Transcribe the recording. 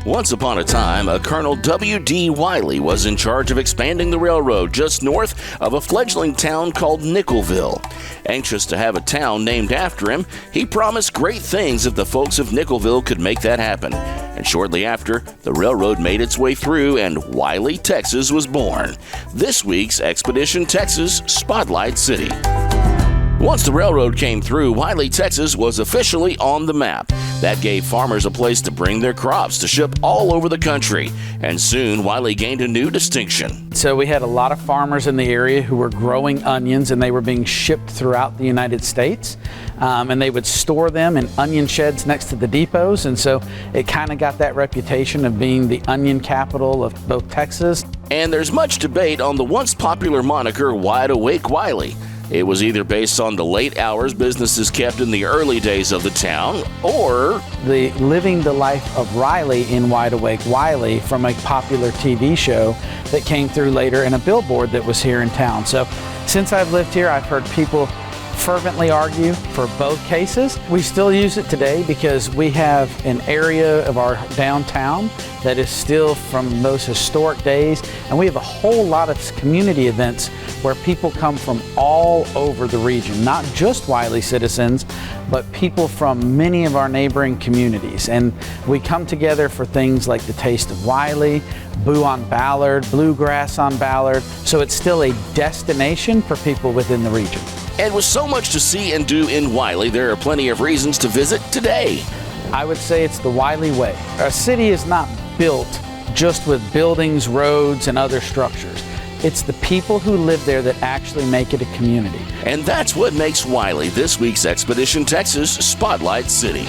Once upon a time, a Colonel W.D. Wylie was in charge of expanding the railroad just north of a fledgling town called Nickelville. Anxious to have a town named after him, he promised great things if the folks of Nickelville could make that happen. And shortly after, the railroad made its way through and Wylie, Texas was born. This week's Expedition Texas Spotlight City. Once the railroad came through, Wylie, Texas was officially on the map. That gave farmers a place to bring their crops to ship all over the country. And soon, Wylie gained a new distinction. So we had a lot of farmers in the area who were growing onions, and they were being shipped throughout the United States. And they would store them in onion sheds next to the depots. And so it kind of got that reputation of being the onion capital of both Texas. And there's much debate on the once popular moniker Wide Awake Wylie. It was either based on the late hours businesses kept in the early days of the town, or the living the life of Riley in Wide Awake Wylie from a popular TV show that came through later in a billboard that was here in town. So since I've lived here, I've heard people fervently argue for both cases. We still use it today because we have an area of our downtown that is still from those historic days, and we have a whole lot of community events where people come from all over the region, not just Wylie citizens, but people from many of our neighboring communities. And we come together for things like the Taste of Wylie, Boo on Ballard, Bluegrass on Ballard, so it's still a destination for people within the region. And with so much to see and do in Wylie, there are plenty of reasons to visit today. I would say it's the Wylie way. A city is not built just with buildings, roads, and other structures. It's the people who live there that actually make it a community. And that's what makes Wylie this week's Expedition Texas Spotlight City.